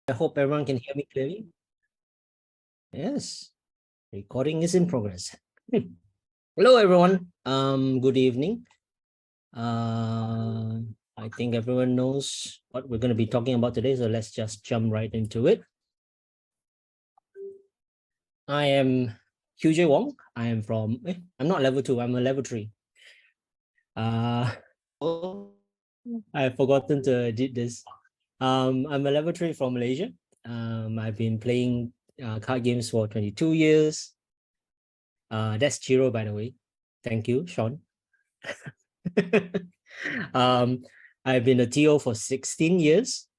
I hope everyone can hear me clearly. Yes, recording is in progress. Hello, everyone. Good evening. I think everyone knows what we're going to be talking about today, so let's just jump right into it. I am QJ Wong. I am from, I'm not level 2, I'm a level 3. I've forgotten to edit this. I'm a level 3 from Malaysia. I've been playing card games for 22 years. That's Chiro, by the way. Thank you, Sean. I've been a TO for 16 years.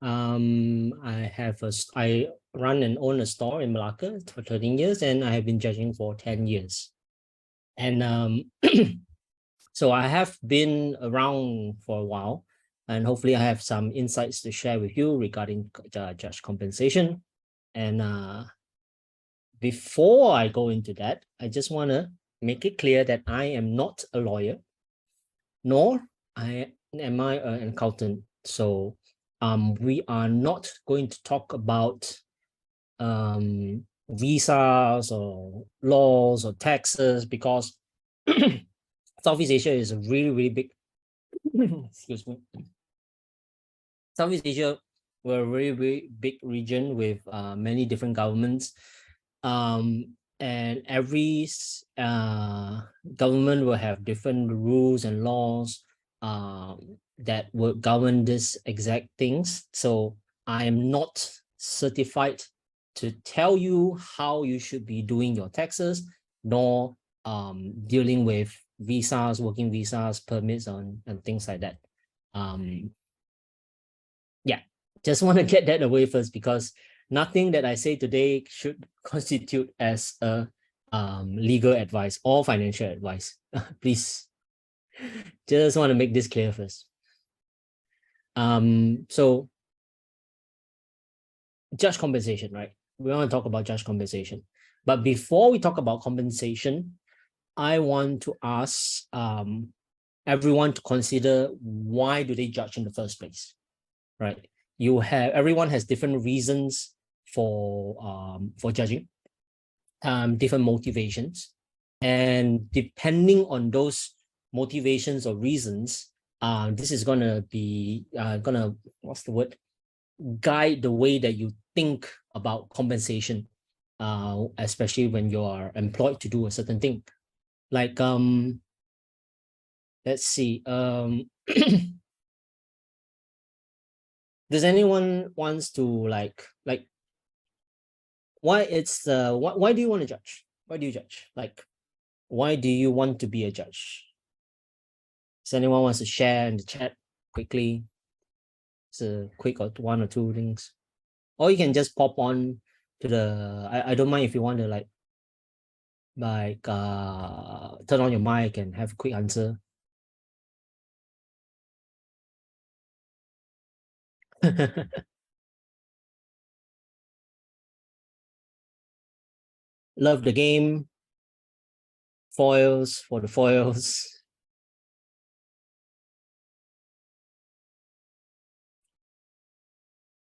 I run and own a store in Malacca for 13 years, and I have been judging for 10 years. And so I have been around for a while, and hopefully I have some insights to share with you regarding judge compensation. And before I go into that, I just want to make it clear that I am not a lawyer, nor am I an accountant. So we are not going to talk about visas or laws or taxes, because Southeast Asia is a really, really big, excuse me. Southeast Asia, we're a really, really big region with many different governments. And every government will have different rules and laws that will govern this exact things. So I am not certified to tell you how you should be doing your taxes, nor dealing with visas, working visas, permits, and things like that. Yeah, just want to get that away first, because nothing that I say today should constitute as a legal advice or financial advice. Please, just want to make this clear first. So judge compensation, right? We want to talk about judge compensation. But before we talk about compensation, I want to ask everyone to consider, why do they judge in the first place, right? Everyone has different reasons for judging, different motivations, and depending on those motivations or reasons, this is gonna be what's the word, guide the way that you think about compensation, especially when you are employed to do a certain thing. Like let's see, does anyone wants to like why do you want to judge? Why do you judge? Like, why do you want to be a judge? Does anyone wants to share in the chat quickly? It's a quick or one or two things. Or you can just pop on to the, I don't mind if you want to like turn on your mic and have a quick answer. Love the game. Foils for the foils.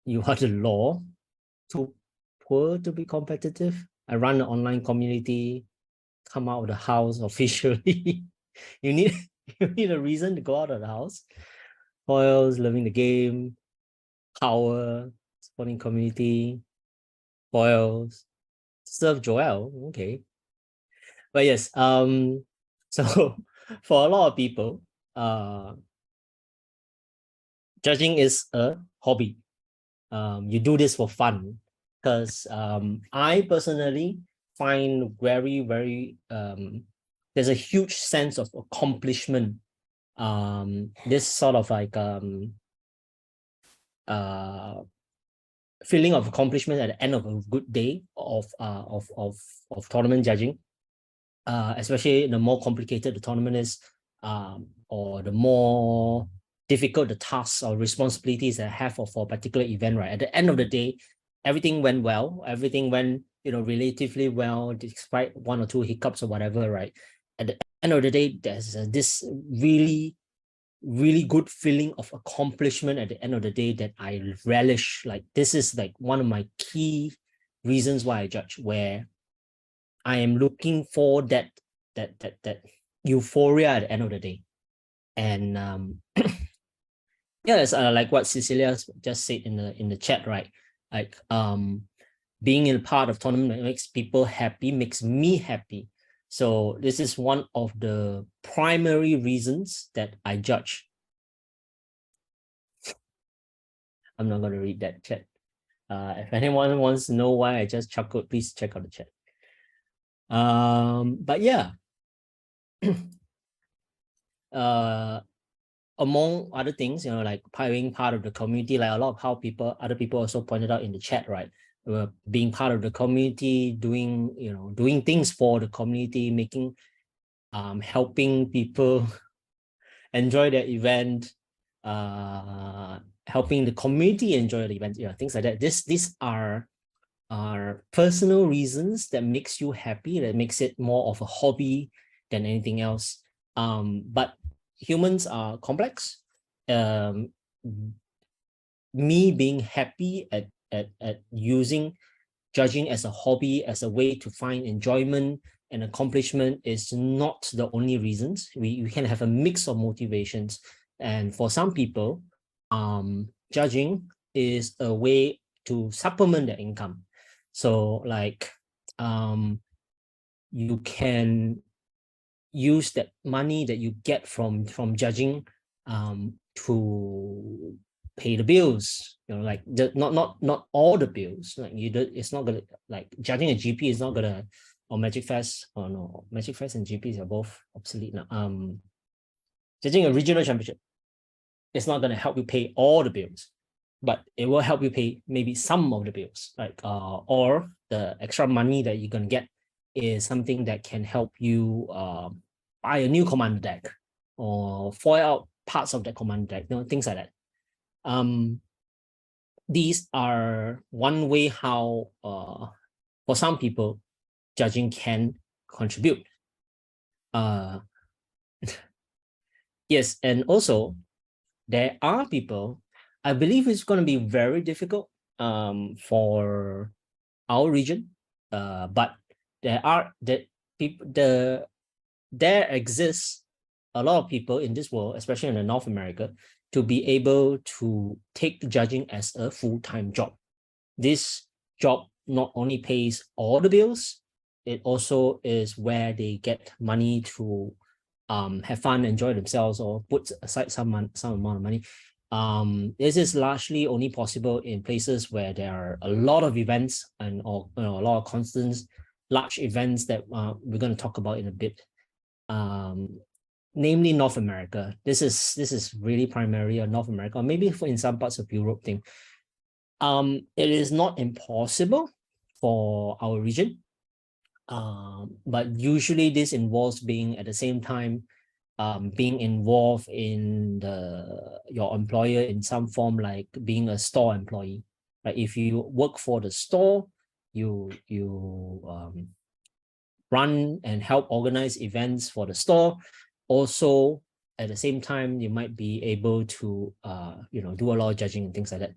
You are the law. Too poor to be competitive. I run an online community. Come out of the house officially. you need a reason to go out of the house. Foils, loving the game. Power, supporting community. Foils, serve Joel. Okay. But yes, so for a lot of people, judging is a hobby. You do this for fun, because I personally find very, very there's a huge sense of accomplishment. This sort of like feeling of accomplishment at the end of a good day of tournament judging, especially the more complicated the tournament is, or the more difficult the tasks or responsibilities that I have for a particular event, right? At the end of the day, everything went well, everything went, relatively well, despite one or two hiccups or whatever, right? At the end of the day, there's this really really good feeling of accomplishment at the end of the day that I relish. Like this is like one of my key reasons why I judge, where I am looking for that euphoria at the end of the day. And yeah, it's like what Cecilia just said in the chat, right? Like being in a part of tournament makes people happy, makes me happy. So this is one of the primary reasons that I judge. I'm not going to read that chat. If anyone wants to know why I just chuckled, please check out the chat. But yeah, among other things, like being part of the community, like a lot of how other people also pointed out in the chat, right? Being part of the community, doing things for the community, making, helping people enjoy their event, helping the community enjoy the event, things like that. These are personal reasons that makes you happy, that makes it more of a hobby than anything else. But humans are complex. Me being happy at using judging as a hobby, as a way to find enjoyment and accomplishment is not the only reasons. We can have a mix of motivations. And for some people, judging is a way to supplement their income. So like you can use that money that you get from judging to pay the bills, like not all the bills. Like it's not gonna, like judging a GP is not gonna, or Magic Fest, or no, Magic Fest and GPs are both obsolete now. Judging a regional championship, it's not gonna help you pay all the bills, but it will help you pay maybe some of the bills, like or the extra money that you're gonna get is something that can help you buy a new commander deck or foil out parts of that commander deck, things like that. These are one way how for some people judging can contribute. Yes, and also there are people, I believe it's going to be very difficult for our region, but there exists a lot of people in this world, especially in North America, to be able to take judging as a full-time job. This job not only pays all the bills, it also is where they get money to have fun, enjoy themselves, or put aside some amount of money. This is largely only possible in places where there are a lot of events and a lot of constant large events that we're going to talk about in a bit. Namely North America. This is really primarily a North America, or maybe in some parts of Europe thing. It is not impossible for our region, but usually this involves being at the same time being involved in your employer in some form, like being a store employee. Right? If you work for the store, you run and help organize events for the store. Also, at the same time, you might be able to do a lot of judging and things like that.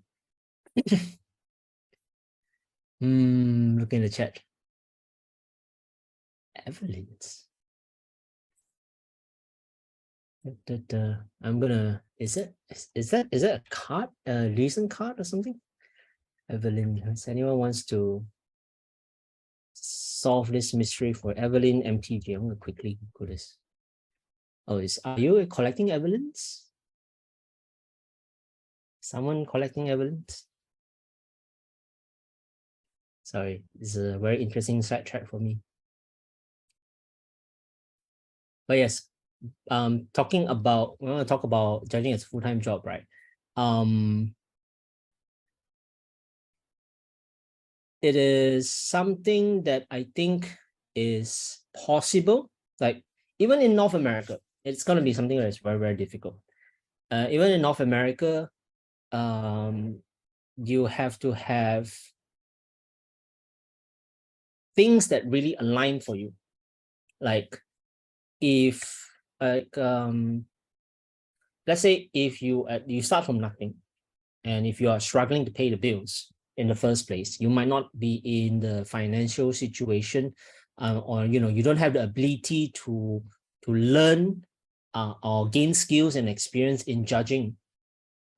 Look in the chat. Evelyn's. I'm gonna. Is that a card? A recent card or something? Evelyn. Does anyone wants to solve this mystery for Evelyn MTG? I'm gonna quickly Google this. Oh, are you collecting Evelyn's? Someone collecting Evelyn's? Sorry, this is a very interesting sidetrack for me. But yes, we want to talk about judging as a full-time job, right? It is something that I think is possible. Like even in North America, it's going to be something that is very, very difficult. Even in North America, you have to have things that really align for you. Like if the let's say if you start from nothing, and if you are struggling to pay the bills in the first place, you might not be in the financial situation, or you don't have the ability to learn or gain skills and experience in judging,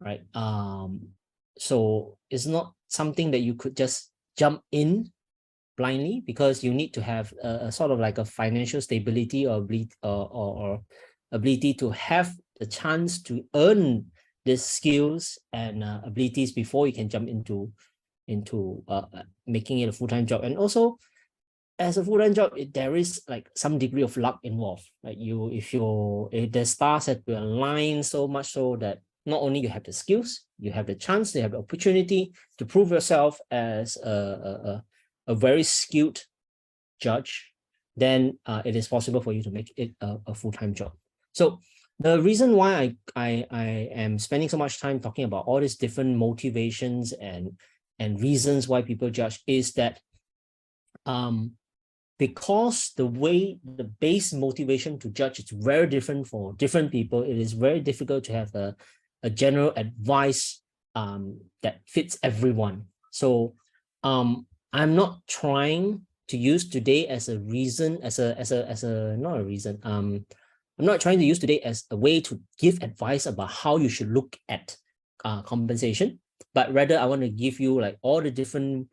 right? So it's not something that you could just jump in blindly, because you need to have a sort of like a financial stability or ability to have the chance to earn these skills and abilities before you can jump into making it a full-time job. And also, as a full-time job, there is like some degree of luck involved. Like if the stars have to align so much so that not only you have the skills, you have the chance, you have the opportunity to prove yourself as a very skilled judge, then it is possible for you to make it a full-time job. So the reason why I am spending so much time talking about all these different motivations and reasons why people judge is that because the base motivation to judge is very different for different people, it is very difficult to have a general advice that fits everyone. So I'm not trying to use today as a reason, not a reason. I'm not trying to use today as a way to give advice about how you should look at compensation, but rather I want to give you like all the different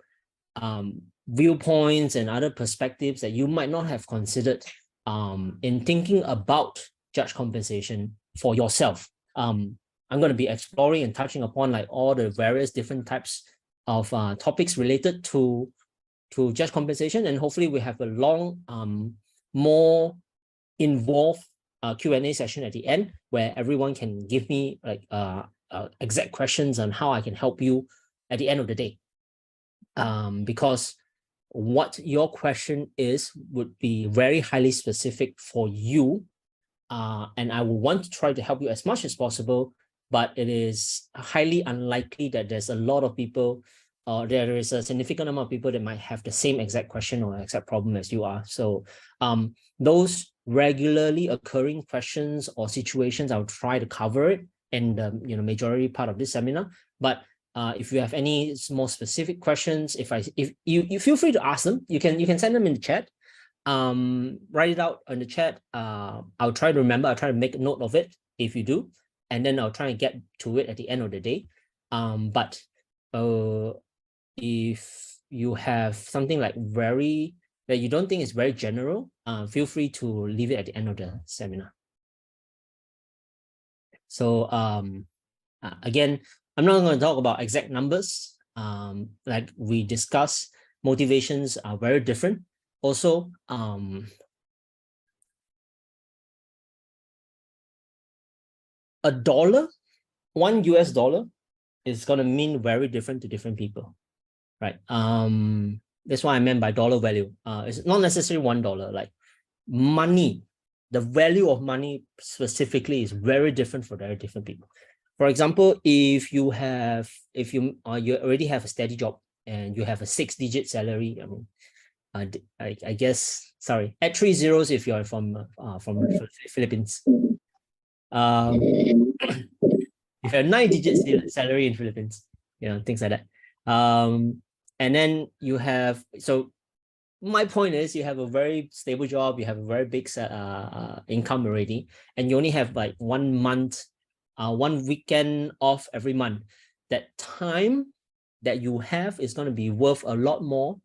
viewpoints and other perspectives that you might not have considered in thinking about judge compensation for yourself. I'm going to be exploring and touching upon like all the various different types of topics related to judge compensation, and hopefully we have a long, more involved Q&A session at the end where everyone can give me like exact questions on how I can help you at the end of the day. Because what your question is would be very highly specific for you, and I will want to try to help you as much as possible, but it is highly unlikely that there's a lot of people, there is a significant number of people that might have the same exact question or exact problem as you are. So those regularly occurring questions or situations, I'll try to cover it in the majority part of this seminar. But if you have any more specific questions, if you feel free to ask them, you can send them in the chat. Write it out in the chat. I'll try to remember. I'll try to make a note of it if you do, and then I'll try and get to it at the end of the day. But if you have something like that you don't think is very general, feel free to leave it at the end of the seminar. So again, I'm not going to talk about exact numbers. Like we discussed, motivations are very different. Also, a dollar, $1 US is going to mean very different to different people, right? That's what I meant by dollar value. It's not necessarily $1. Like money, the value of money specifically is very different for very different people. For example, if you already have a steady job and you have a 6-digit salary, I guess, sorry, add 3 zeros if you're from Philippines. If you have 9-digit salary in Philippines, things like that. And then you have, so my point is you have a very stable job, you have a very big income already, and you only have like 1 month, 1 weekend off every month. That time that you have is going to be worth a lot more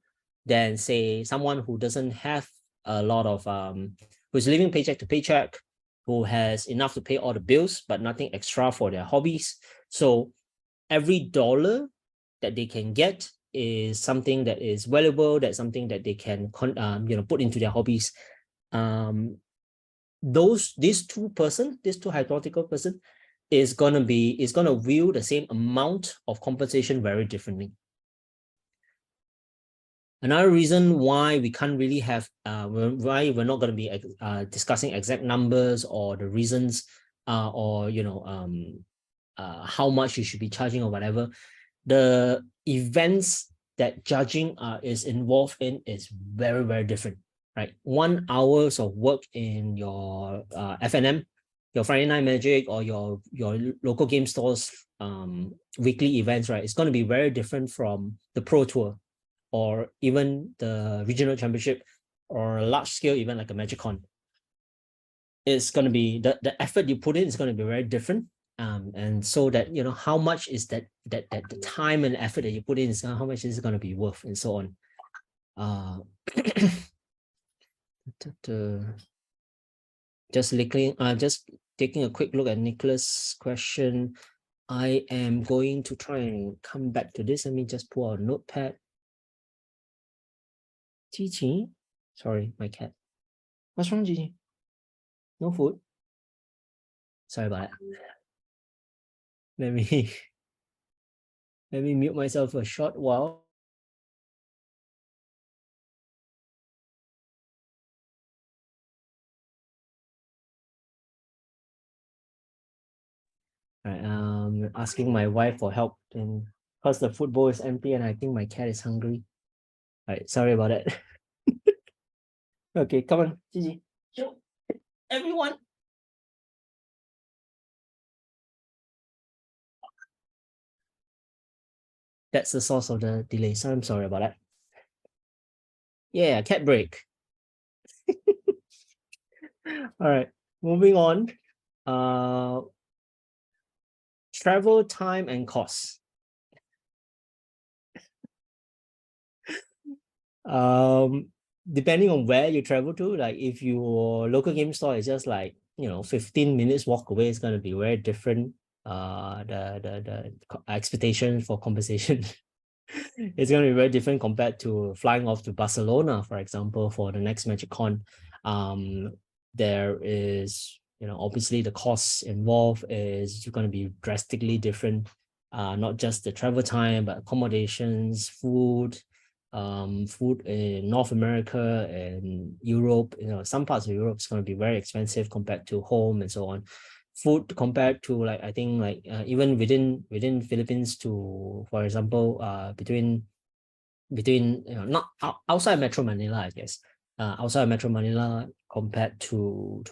than, say, someone who doesn't have a lot of, who's living paycheck to paycheck, who has enough to pay all the bills, but nothing extra for their hobbies. So every dollar that they can get is something that is valuable, that's something that they can put into their hobbies. These two hypothetical person is going to view the same amount of compensation very differently. Another reason why we can't really have, why we're not going to be discussing exact numbers or the reasons, or how much you should be charging or whatever, the events that judging is involved in is very, very different, right? 1 hour of work in your F&M your Friday Night Magic or your local game stores weekly events, right? It's going to be very different from the Pro Tour or even the regional championship or a large scale event like a MagicCon. It's going to be the effort you put in is going to be very different. And so that, you know, how much is that the time and effort that you put in is how much is it going to be worth and so on. Just taking a quick look at Nicholas' question. I am going to try and come back to this. Let me just pull out a notepad. Gigi, sorry, my cat. What's wrong, Gigi? No food? Sorry about that. Let me mute myself for a short while. Right, asking my wife for help and because the food bowl is empty and I think my cat is hungry. All right, sorry about that. Okay, come on, Gigi. Show everyone. That's the source of the delay. So I'm sorry about that. Yeah, cat break. All right, moving on. Travel time and costs. Depending on where you travel to, like if your local game store is just like, you know, 15 minutes walk away, it's going to be very different. The expectation for compensation it's going to be very different compared to flying off to Barcelona, for example, for the next MagicCon. There is, you know, obviously the costs involved is going to be drastically different. Not just the travel time, but accommodations, food in North America and Europe. You know, some parts of Europe is going to be very expensive compared to home and so on. Food compared to like I think like even within Philippines to, for example, between you know, not outside Metro Manila, I guess. Outside Metro Manila compared to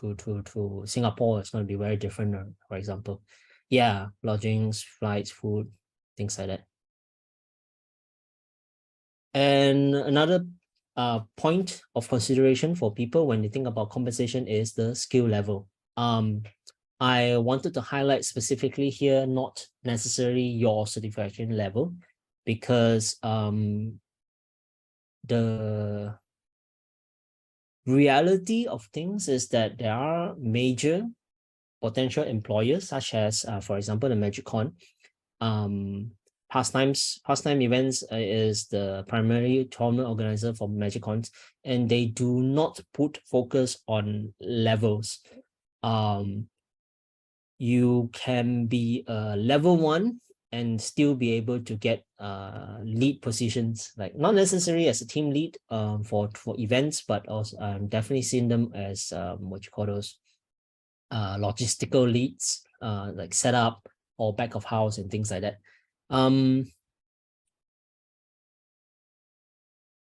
Singapore, it's going to be very different. For example, yeah, lodgings, flights, food, things like that. And another point of consideration for people when they think about compensation is the skill level. I wanted to highlight specifically here, not necessarily your certification level, because the reality of things is that there are major potential employers, such as, for example, the MagicCon. Pastime Events is the primary tournament organizer for MagicCons, and they do not put focus on levels. You can be a level 1 and still be able to get lead positions, like not necessarily as a team lead for events, but also definitely seen them as what you call those logistical leads, like setup or back of house and things like that.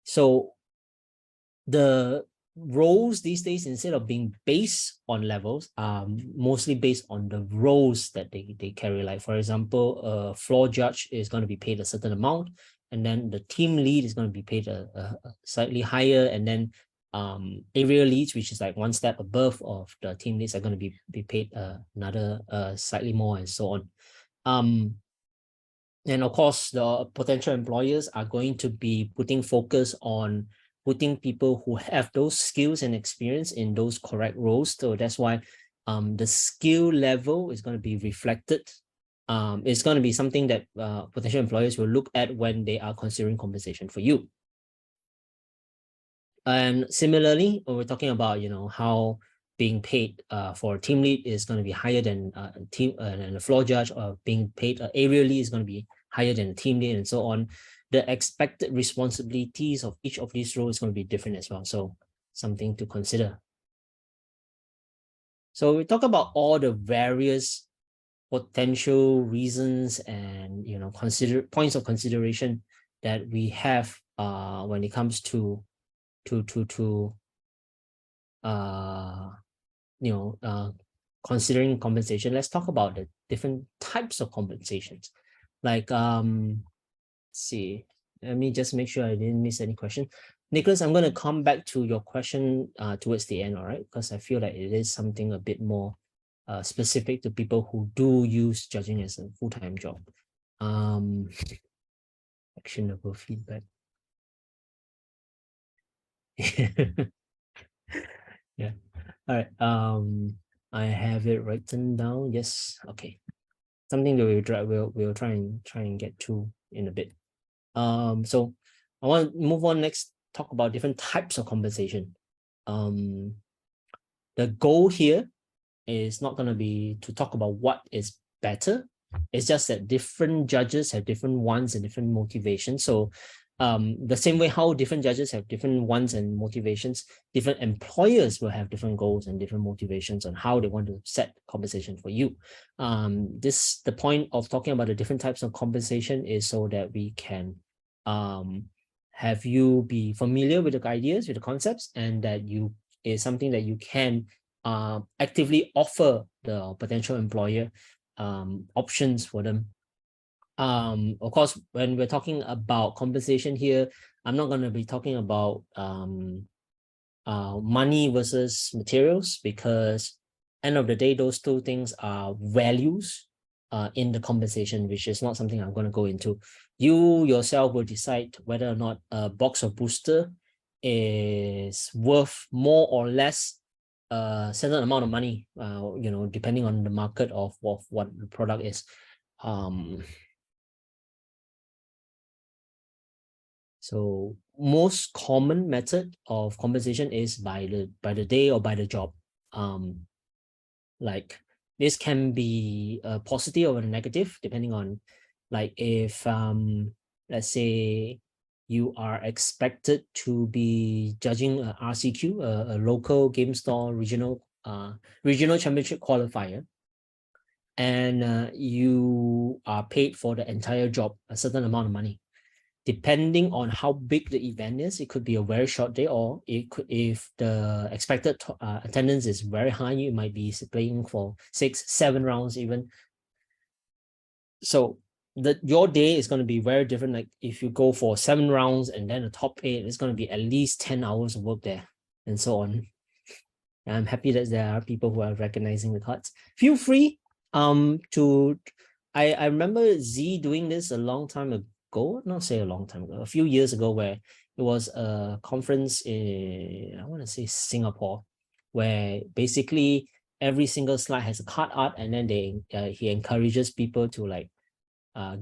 So the roles these days, instead of being based on levels, mostly based on the roles that they carry. Like for example, a floor judge is going to be paid a certain amount, and then the team lead is going to be paid a slightly higher, and then area leads, which is like one step above of the team leads, are going to be paid another slightly more, and so on. And of course, the potential employers are going to be putting focus on putting people who have those skills and experience in those correct roles. So that's why the skill level is going to be reflected. It's going to be something that potential employers will look at when they are considering compensation for you. And similarly, when we're talking about, you know, how being paid for a team lead is going to be higher than a floor judge, or being paid area lead is going to be higher than a team lead, and so on. The expected responsibilities of each of these roles is going to be different as well. So something to consider. So we talk about all the various potential reasons and, you know, points of consideration that we have when it comes to considering compensation, let's talk about the different types of compensations. Like, let's see, let me just make sure I didn't miss any question. Nicholas, I'm going to come back to your question towards the end, all right? Because I feel like it is something a bit more specific to people who do use judging as a full-time job. Actionable feedback. Yeah. All right. I have it written down. Yes. Okay. Something that we'll try and get to in a bit. So I want to move on next, talk about different types of compensation. The goal here is not going to be to talk about what is better. It's just that different judges have different wants and different motivations. So the same way how different judges have different wants and motivations, different employers will have different goals and different motivations on how they want to set compensation for you. The point of talking about the different types of compensation is so that we can have you be familiar with the ideas, with the concepts, and that you is something that you can actively offer the potential employer options for them. Of course, when we're talking about compensation here, I'm not going to be talking about money versus materials, because end of the day, those two things are values in the compensation, which is not something I'm going to go into. You yourself will decide whether or not a box of booster is worth more or less a certain amount of money, depending on the market of what the product is. So most common method of compensation is by the day or by the job. Like this can be a positive or a negative, depending on, like, if let's say you are expected to be judging a RCQ, a local game store regional championship qualifier, and you are paid for the entire job a certain amount of money. Depending on how big the event is, it could be a very short day, or it could, if the expected attendance is very high, you might be playing for 6-7 rounds even. So your day is going to be very different. Like if you go for 7 rounds and then the top 8, it's going to be at least 10 hours of work there, and so on. And I'm happy that there are people who are recognizing the cards. Feel free to, I remember Z doing this a long time ago, not say a long time ago, a few years ago, where it was a conference in, I want to say Singapore, where basically every single slide has a card art, and then he encourages people to like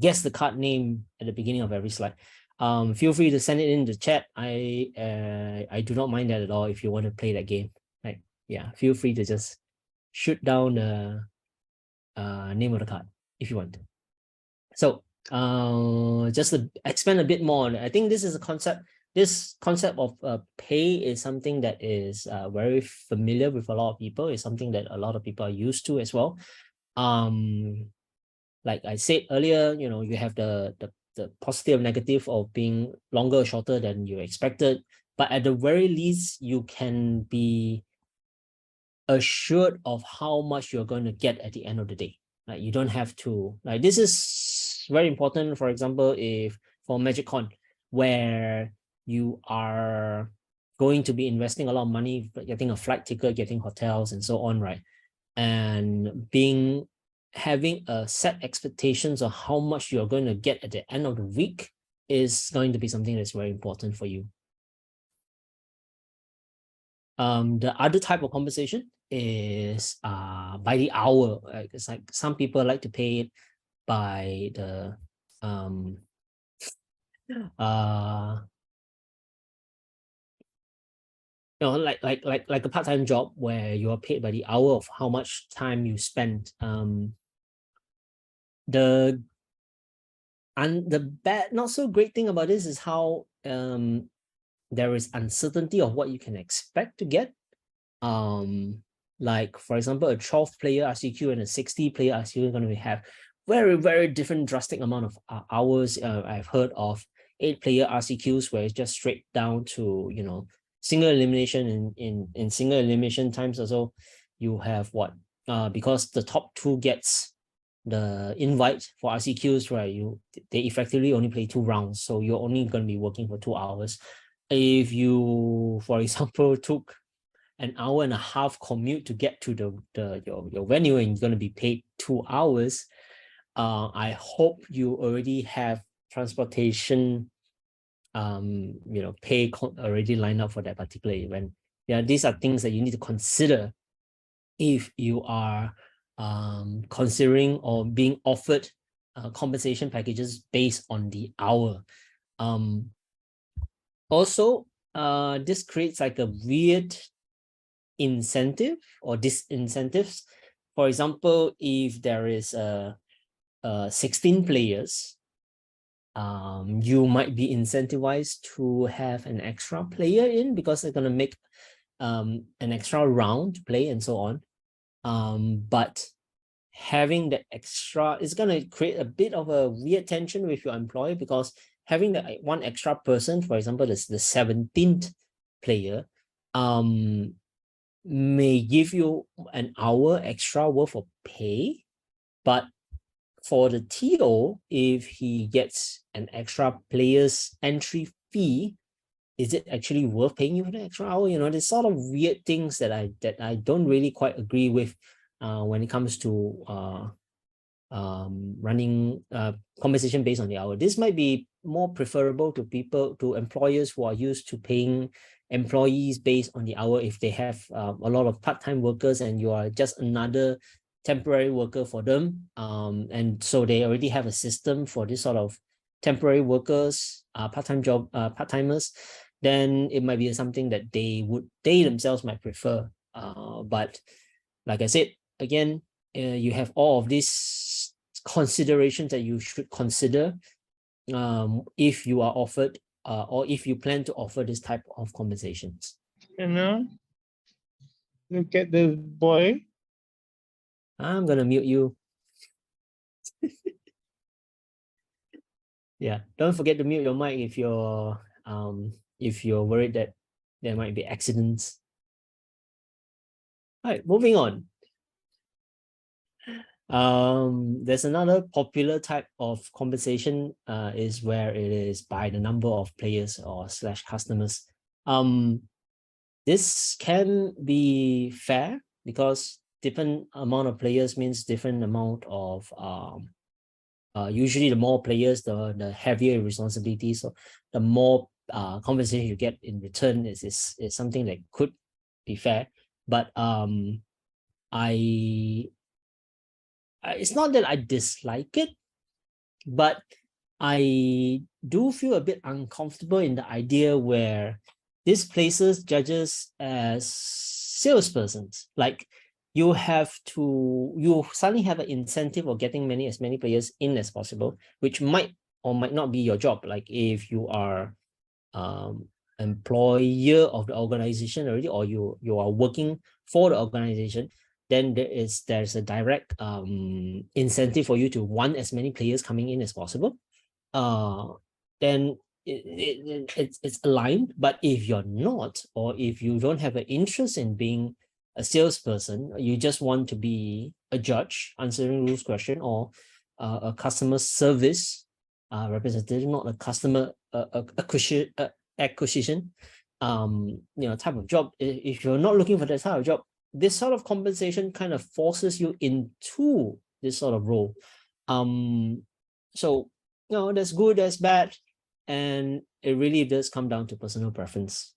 guess the card name at the beginning of every slide. Feel free to send it in the chat. I do not mind that at all if you want to play that game. Like, yeah, feel free to just shoot down the name of the card if you want. So just to expand a bit more on it, I think this is a concept. This concept of pay is something that is very familiar with a lot of people. It's something that a lot of people are used to as well. Like I said earlier, you have the positive, negative of being longer or shorter than you expected. But at the very least, you can be assured of how much you're going to get at the end of the day. Like you don't have to, like, this is very important. For example, if for MagicCon, where you are going to be investing a lot of money, getting a flight ticket, getting hotels and so on, right? And having a set expectations of how much you're going to get at the end of the week is going to be something that's very important for you. The other type of compensation is by the hour. It's like some people like to pay it by the like a part-time job where you are paid by the hour of how much time you spend. The bad, not so great thing about this is how there is uncertainty of what you can expect to get. Like for example, a 12-player RCQ and a 60-player RCQ are going to have very, very different drastic amount of hours. I've heard of 8-player RCQs where it's just straight down to single elimination. In single elimination times also, you have what, because the top two gets the invite for RCQs, right? They effectively only play 2 rounds, so you're only going to be working for 2 hours. If you, for example, took an hour and a half commute to get to your venue and you're going to be paid 2 hours, I hope you already have transportation pay already lined up for that particular event. Yeah, these are things that you need to consider if you are considering or being offered compensation packages based on the hour. Also, this creates like a weird incentive or disincentives. For example, if there is 16 players, you might be incentivized to have an extra player in because they're going to make an extra round to play and so on. But having that extra is going to create a bit of a weird tension with your employer, because having that one extra person, for example, the 17th player, may give you an hour extra worth of pay, but for the TO, if he gets an extra player's entry fee, is it actually worth paying you for the extra hour? There's sort of weird things that I don't really quite agree with when it comes to running compensation based on the hour. This might be more preferable to employers who are used to paying employees based on the hour if they have a lot of part-time workers and you are just another temporary worker for them. And so they already have a system for this sort of temporary workers, part-timers, then it might be something that they themselves might prefer. But like I said, again, you have all of these considerations that you should consider if you are offered or if you plan to offer this type of compensations. Look at the boy. I'm gonna mute you. Yeah, don't forget to mute your mic if you're worried that there might be accidents. All right, moving on. There's another popular type of compensation is where it is by the number of players or / customers. This can be fair because different amount of players means different amount of usually the more players, the heavier responsibilities. So the more compensation you get in return is something that could be fair. But it's not that I dislike it, but I do feel a bit uncomfortable in the idea where this places judges as salespersons. Like you suddenly have an incentive of getting as many players in as possible, which might or might not be your job. Like if you are employer of the organization already, or you are working for the organization, then there's a direct incentive for you to want as many players coming in as possible. Then it's aligned. But if you're not, or if you don't have an interest in being a salesperson, you just want to be a judge answering rules question, or a customer service representative, not a customer acquisition type of job. If you're not looking for that type of job, this sort of compensation kind of forces you into this sort of role. So that's good, that's bad, and it really does come down to personal preference.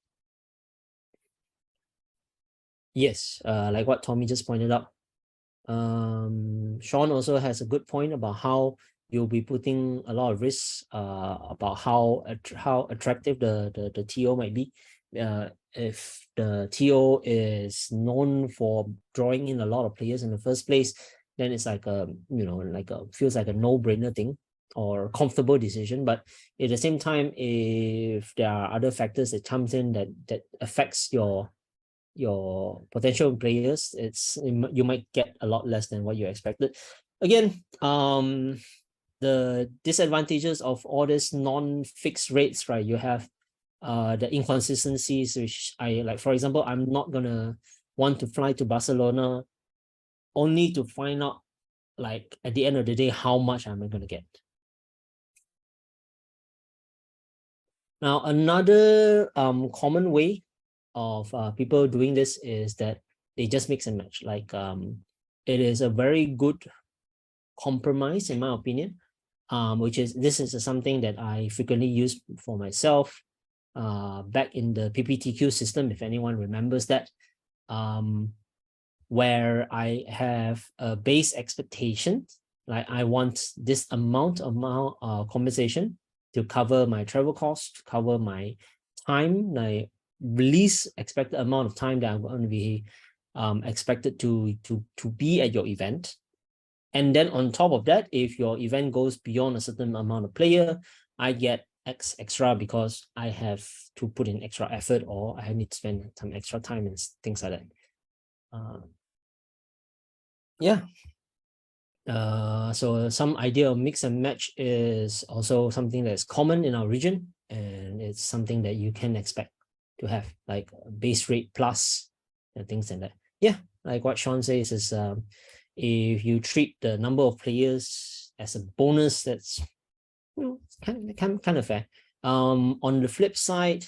Yes, like what Tommy just pointed out. Sean also has a good point about how you'll be putting a lot of risks about how attractive the TO might be. If the TO is known for drawing in a lot of players in the first place, then it's like feels like a no-brainer thing or comfortable decision. But at the same time, if there are other factors that comes in that affects your potential players, you might get a lot less than what you expected. Again, the disadvantages of all these non-fixed rates, right? You have the inconsistencies, which I like. For example, I'm not gonna want to fly to Barcelona only to find out, like, at the end of the day, how much am I going to get. Now, another common way of people doing this is that they just mix and match. Like, it is a very good compromise, in my opinion, which is, this is something that I frequently use for myself back in the PPTQ system, if anyone remembers that, where I have a base expectation, like I want this amount compensation to cover my travel costs, to cover my time, my least expected amount of time that I'm going to be expected to be at your event. And then on top of that, if your event goes beyond a certain amount of player, I get extra because I have to put in extra effort, or I need to spend some extra time and things like that. Yeah. So some idea of mix and match is also something that's common in our region, and it's something that you can expect to have, like base rate plus and things like that. Yeah, like what Sean says is, if you treat the number of players as a bonus, that's, you know, kind of fair. On the flip side,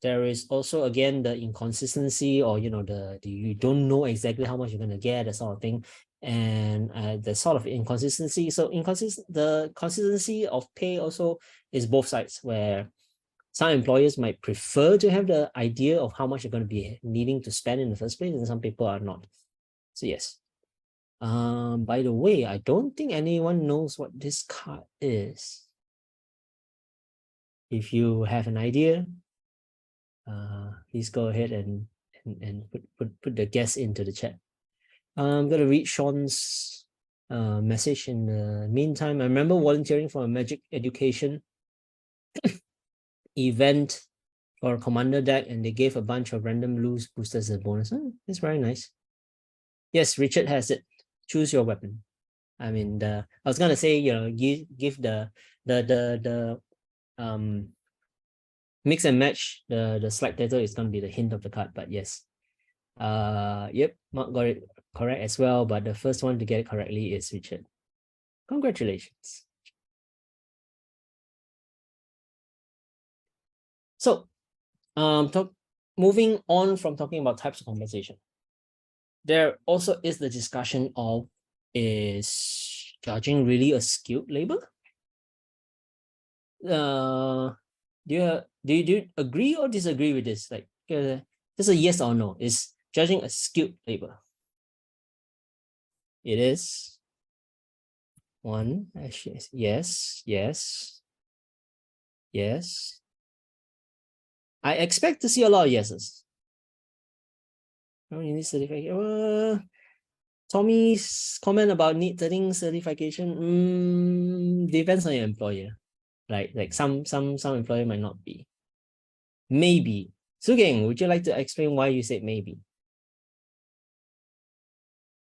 there is also, again, the inconsistency, or, you know, the you don't know exactly how much you're going to get, that sort of thing. And the sort of inconsistency. So the consistency of pay also is both sides, where some employers might prefer to have the idea of how much you're going to be needing to spend in the first place, and some people are not. So yes. By the way, I don't think anyone knows what this card is. If you have an idea, please go ahead and put the guess into the chat. I'm going to read Sean's message in the meantime. I remember volunteering for a Magic Education event for a commander deck, and they gave a bunch of random loose boosters as a bonus. Oh, that's very nice. Yes, Richard has it. Choose your weapon. I mean, I was gonna say, you know, give the mix and match. The slide title is gonna be the hint of the card, but yes. Yep, Mark got it correct as well, but the first one to get it correctly is Richard. Congratulations. So, moving on from talking about types of compensation, there also is the discussion of, is judging really a skilled labor? Do you agree or disagree with this? Like, just a yes or no. Is judging a skilled labor? It is. One, yes, yes, yes. I expect to see a lot of yeses. Oh, you need certification. Tommy's comment about needing certification, depends on your employer. Like some employer might not be. Maybe. Sugeng, would you like to explain why you said maybe?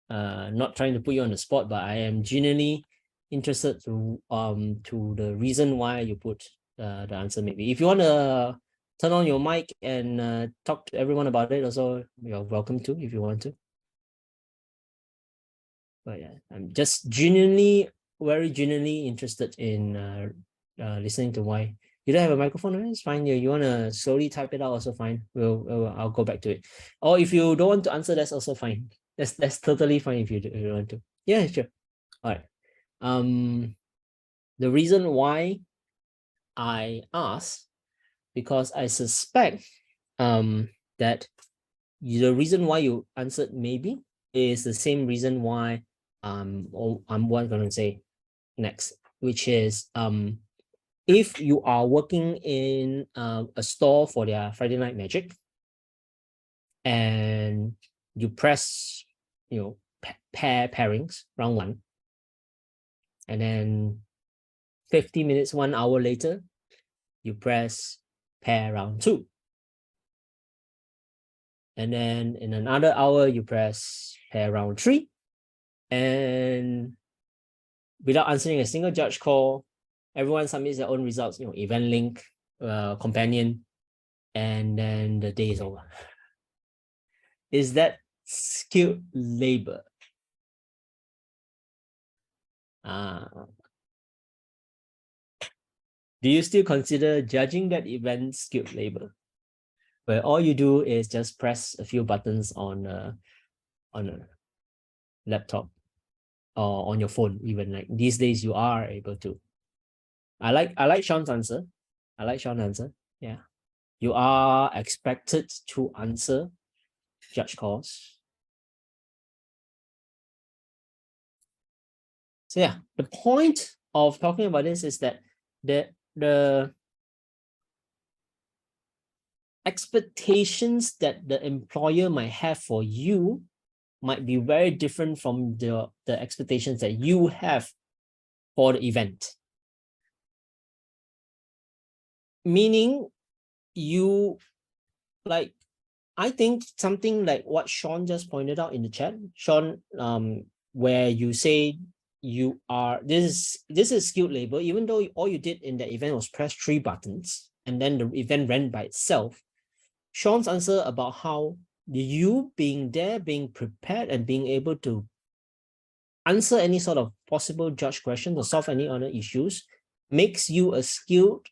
Not trying to put you on the spot, but I am genuinely interested to the reason why you put the answer maybe. If you want to turn on your mic and talk to everyone about it, also you're welcome to if you want to. But yeah, I'm just very genuinely interested in listening to why. You don't have a microphone, it's fine. You want to slowly type it out, also fine. I'll go back to it. Or if you don't want to answer, that's also fine. That's totally fine if you want to. Yeah, sure. All right. The reason why I asked, because I suspect that the reason why you answered maybe is the same reason why I'm what gonna say next, which is if you are working in a store for their Friday Night Magic, and you press, you know, pairings round one, and then 50 minutes, 1 hour later, you press pair round two, and then in another hour you press pair round three, and without answering a single judge call, everyone submits their own results, you know, event link, companion, and then the day is over. Is that skilled labor? Do you still consider judging that event skilled labor, where all you do is just press a few buttons on a laptop or on your phone? Even like these days, you are able to. I like Sean's answer. Yeah, you are expected to answer judge calls. So yeah, the point of talking about this is that the expectations that the employer might have for you might be very different from the expectations that you have for the event. Meaning you, like, I think something like what Sean just pointed out in the chat, Sean, where you say you are, this is skilled labor, even though all you did in the event was press 3 buttons and then the event ran by itself. Sean's answer about how you being there, being prepared and being able to answer any sort of possible judge questions or solve any other issues makes you a skilled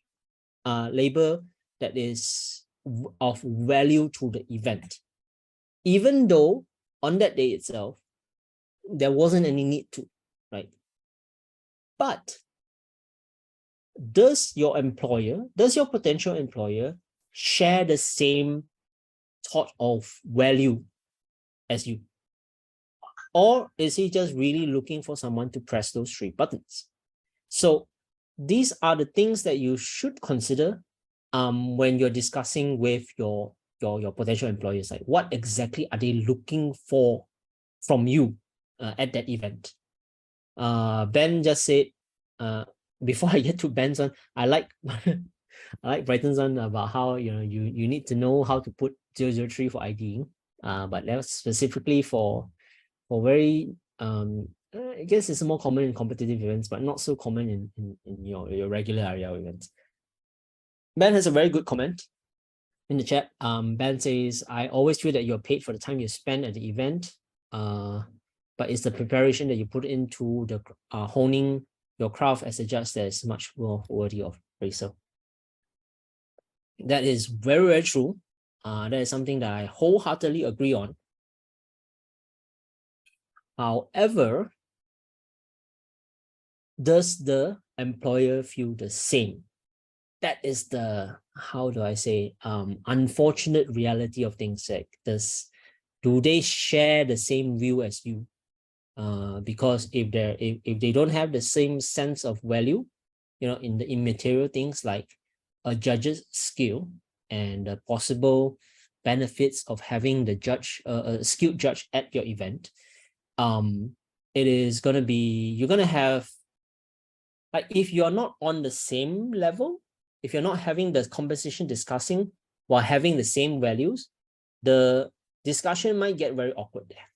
labor that is of value to the event, even though on that day itself there wasn't any need to, right? But does your potential employer share the same thought of value as you? Or is he just really looking for someone to press those 3 buttons? So these are the things that you should consider when you're discussing with your potential employers. Like, what exactly are they looking for from you at that event? Ben just said, before I get to Ben's one, I like Brighton's one about how you need to know how to put 003 for IDing. But that was specifically for very I guess it's more common in competitive events, but not so common in your regular area events. Ben has a very good comment in the chat. Ben says, I always feel that you're paid for the time you spend at the event, but it's the preparation that you put into the honing your craft as a judge that is much more worthy of appraisal. That is very, very true. That is something that I wholeheartedly agree on. However, does the employer feel the same? That is the, how do I say, unfortunate reality of things. Like, do they share the same view as you? Because if they don't have the same sense of value, in the immaterial things like a judge's skill and the possible benefits of having the judge, a skilled judge at your event, it is going to be, you're going to have, like, if you're not on the same level, if you're not having the conversation discussing while having the same values, the discussion might get very awkward there.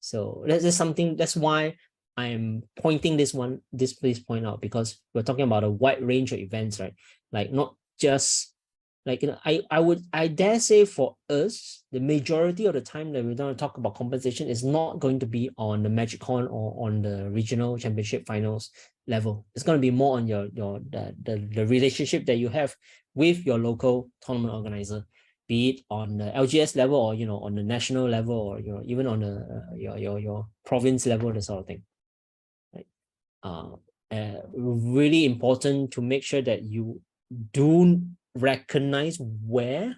So that's something, that's why I'm pointing this point out, because we're talking about a wide range of events, right? Like, not just like, I dare say for us, the majority of the time that we're going to talk about compensation is not going to be on the MagicCon or on the regional championship finals level. It's going to be more on the relationship that you have with your local tournament organizer, be it on the LGS level or on the national level, or even on the your province level, that sort of thing. Right? Really important to make sure that you do recognize where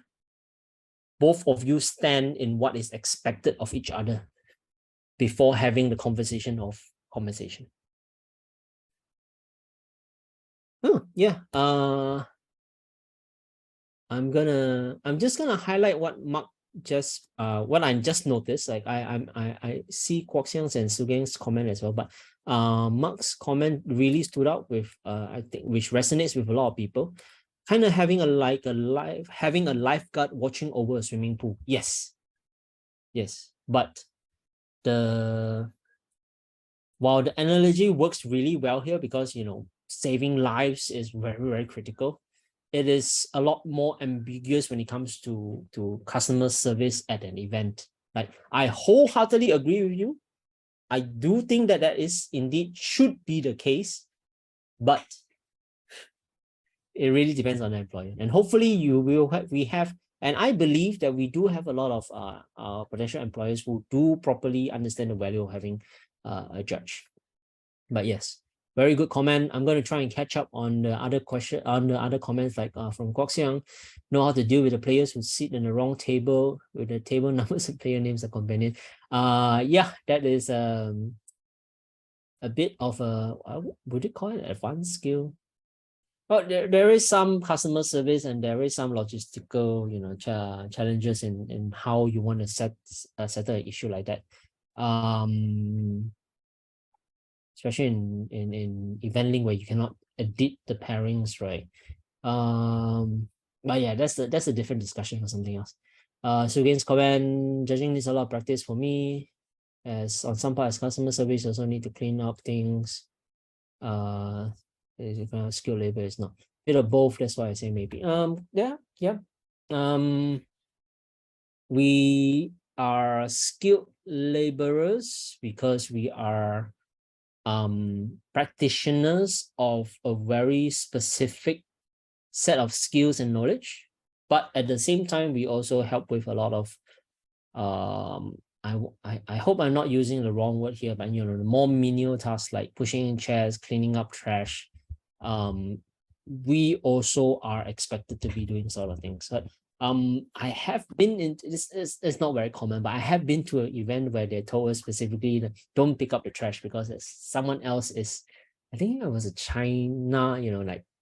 both of you stand in what is expected of each other before having the conversation of compensation. Oh, yeah. I'm just gonna highlight what Mark what I just noticed. Like, I see Kwok Siang's and Sugeng's comment as well, but Mark's comment really stood out with I think, which resonates with a lot of people. Kind of having having a lifeguard watching over a swimming pool. Yes, but while the analogy works really well here, because saving lives is very, very critical, it is a lot more ambiguous when it comes to customer service at an event. Like, I wholeheartedly agree with you I do think that that is indeed should be the case, but it really depends on the employer. And hopefully we have, and I believe that we do have a lot of potential employers who do properly understand the value of having a judge. But yes, very good comment. I'm going to try and catch up on the other comments, like from Kwok Siang. Know how to deal with the players who sit in the wrong table with the table numbers and player names are companion. Yeah, that is a bit of a, would you call it advanced skill? Well, there is some customer service and there is some logistical, challenges in how you want to settle an issue like that. Especially in event link where you cannot edit the pairings, right? But yeah, that's a different discussion for something else. So against comment, judging needs a lot of practice for me, as on some parts customer service also need to clean up things. Skill labor is not bit of both. That's why I say maybe. Yeah. We are skilled laborers because we are practitioners of a very specific set of skills and knowledge, but at the same time we also help with a lot of I hope I'm not using the wrong word here, but the more menial tasks like pushing in chairs, cleaning up trash. We also are expected to be doing sort of things. But I have been in this is not very common, but I have been to an event where they told us specifically that don't pick up the trash because someone else is, I think it was a China,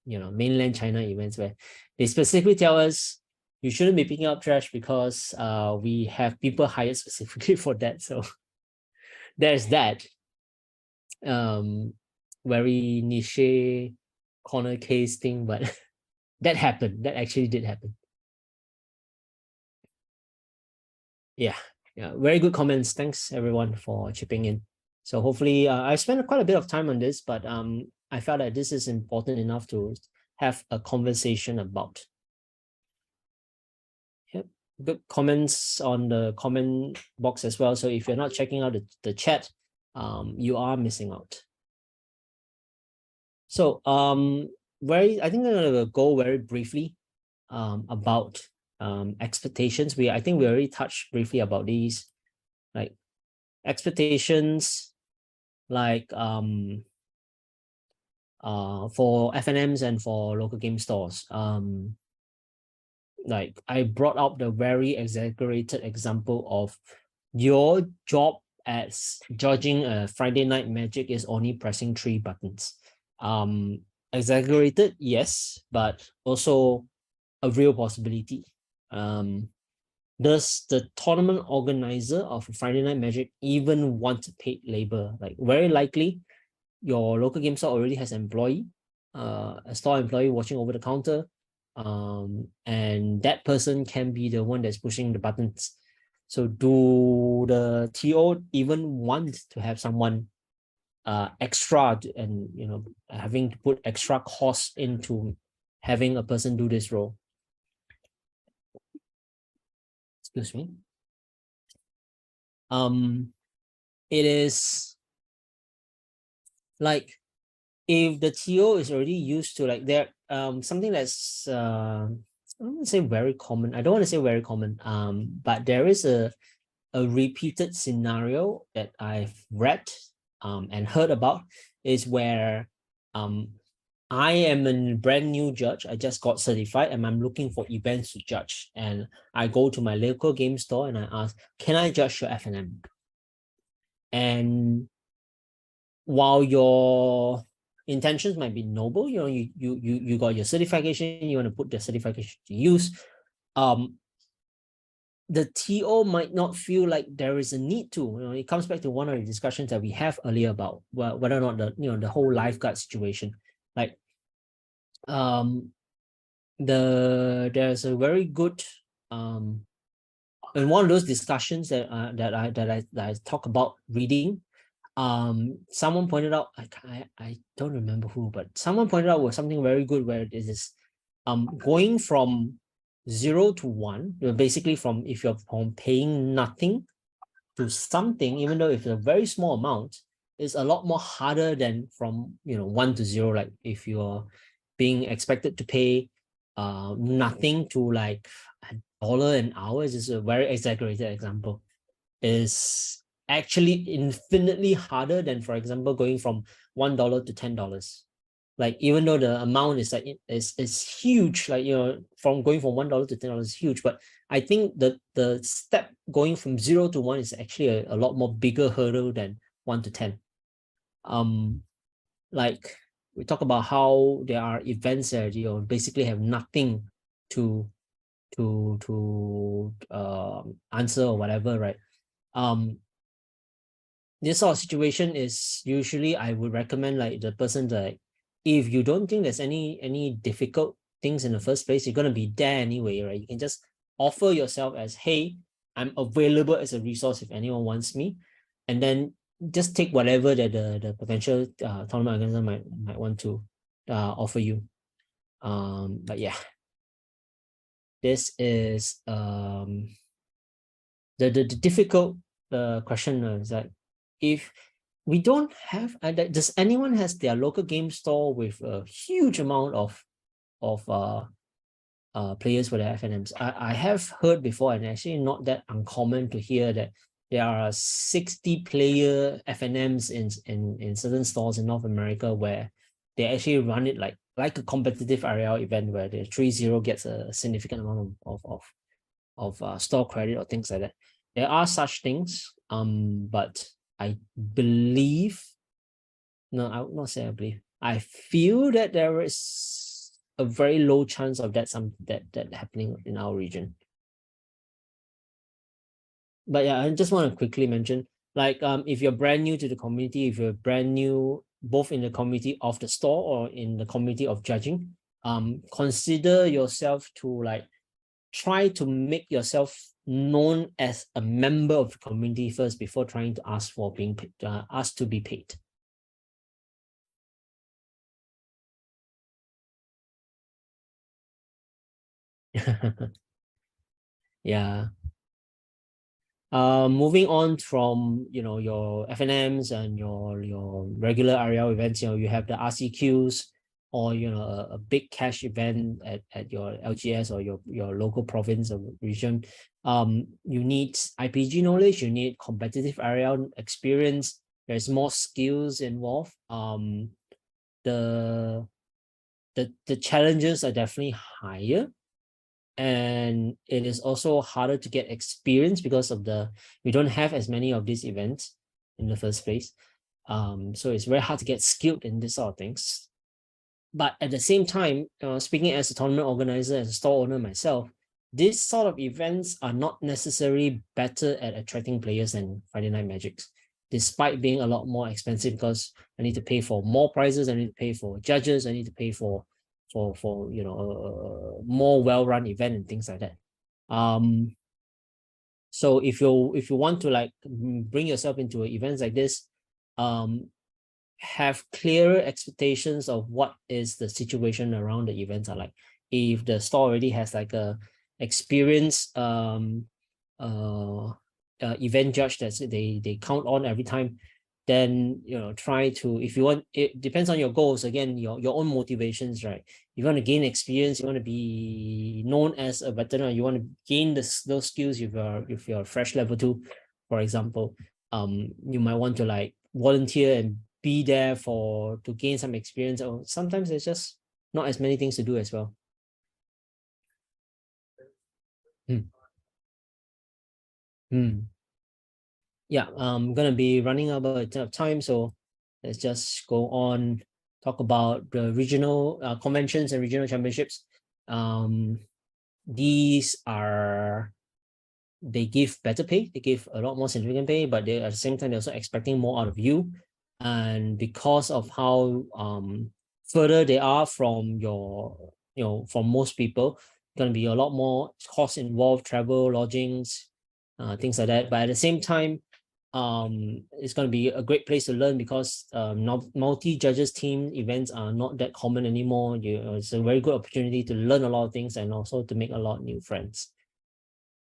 mainland China events where they specifically tell us you shouldn't be picking up trash because we have people hired specifically for that. So there's that. Very niche corner case thing, but that happened. That actually did happen. Yeah, very good comments. Thanks everyone for chipping in. So hopefully I spent quite a bit of time on this, but I felt that this is important enough to have a conversation about. Yep, good comments on the comment box as well. So if you're not checking out the chat, you are missing out. So I think I'm gonna go very briefly about expectations. I think we already touched briefly about these, like expectations, like for FNMs and for local game stores. Like I brought up the very exaggerated example of your job as judging a Friday Night Magic is only pressing 3 buttons. Exaggerated, yes, but also a real possibility. Does the tournament organizer of Friday Night Magic even want paid labor? Like very likely your local game store already has an employee, a store employee watching over the counter, and that person can be the one that's pushing the buttons. So do the TO even want to have someone extra and having to put extra costs into having a person do this role? Excuse me. It is like if the TO is already used to like there something that's I don't want to say very common. I don't want to say very common. But there is a repeated scenario that I've read and heard about is where I am a brand new judge. I just got certified and I'm looking for events to judge. And I go to my local game store and I ask, can I judge your FNM? And while your intentions might be noble, you got your certification, you want to put the certification to use, the TO might not feel like there is a need to. It comes back to one of the discussions that we have earlier about whether or not the whole lifeguard situation. Like there's a very good in one of those discussions that I talk about reading. Someone pointed out, I don't remember who, but someone pointed out was something very good where it is going from 0 to 1, basically from if you're paying nothing to something, even though if it's a very small amount, is a lot more harder than from 1 to 0. Like if you're being expected to pay nothing to like $1 an hour, is a very exaggerated example, is actually infinitely harder than, for example, going from $1 to $10. Like even though the amount is like is huge, like from going from $1 to $10 is huge, but I think the step going from 0 to 1 is actually a lot more bigger hurdle than 1 to 10. Like we talk about how there are events that basically have nothing to answer or whatever, right? This sort of situation is usually I would recommend like the person that if you don't think there's any difficult things in the first place, you're gonna be there anyway, right? You can just offer yourself as, hey, I'm available as a resource if anyone wants me, and then just take whatever that the potential tournament organizer might want to offer you. But yeah, this is the difficult question is that if we don't have, does anyone has their local game store with a huge amount of players for their FNMs? I have heard before, and actually not that uncommon to hear that there are 60 player FNMs in certain stores in North America where they actually run it like a competitive RL event where the 3-0 gets a significant amount of store credit or things like that. There are such things, but I believe, no, I would not say I believe. I feel that there is a very low chance of that happening in our region. But yeah, I just want to quickly mention, like, if you're brand new to the community, if you're brand new both in the community of the store or in the community of judging, consider yourself to like try to make yourself known as a member of the community first before trying to ask for being paid, asked to be paid. Yeah. Moving on from your FNMs and your regular RL events, you have the RCQs or a big cash event at your LGS or your local province or region. You need IPG knowledge, you need competitive RL experience. There's more skills involved. The challenges are definitely higher. And it is also harder to get experience because of we don't have as many of these events in the first place. So it's very hard to get skilled in this sort of things. But at the same time, speaking as a tournament organizer, as a store owner myself, these sort of events are not necessarily better at attracting players than Friday Night Magics, despite being a lot more expensive because I need to pay for more prizes, I need to pay for judges, I need to pay for a more well-run event and things like that. So if you want to like bring yourself into events like this, have clearer expectations of what is the situation around the events are like. If the store already has like a experienced event judge that they count on every time, then try to, if you want, it depends on your goals, again, your own motivations, right? You want to gain experience, you want to be known as a veteran, you want to gain those skills if you're fresh level 2, for example. You might want to like volunteer and be there to gain some experience, or sometimes there's just not as many things to do as well. Yeah, I'm gonna be running out of time, so let's just go on, talk about the regional conventions and regional championships. These they give better pay, they give a lot more significant pay, but they at the same time they're also expecting more out of you. And because of how further they are from from most people, gonna be a lot more cost involved, travel, lodgings, things like that. But at the same time, it's going to be a great place to learn because multi-judges team events are not that common anymore. It's a very good opportunity to learn a lot of things and also to make a lot of new friends.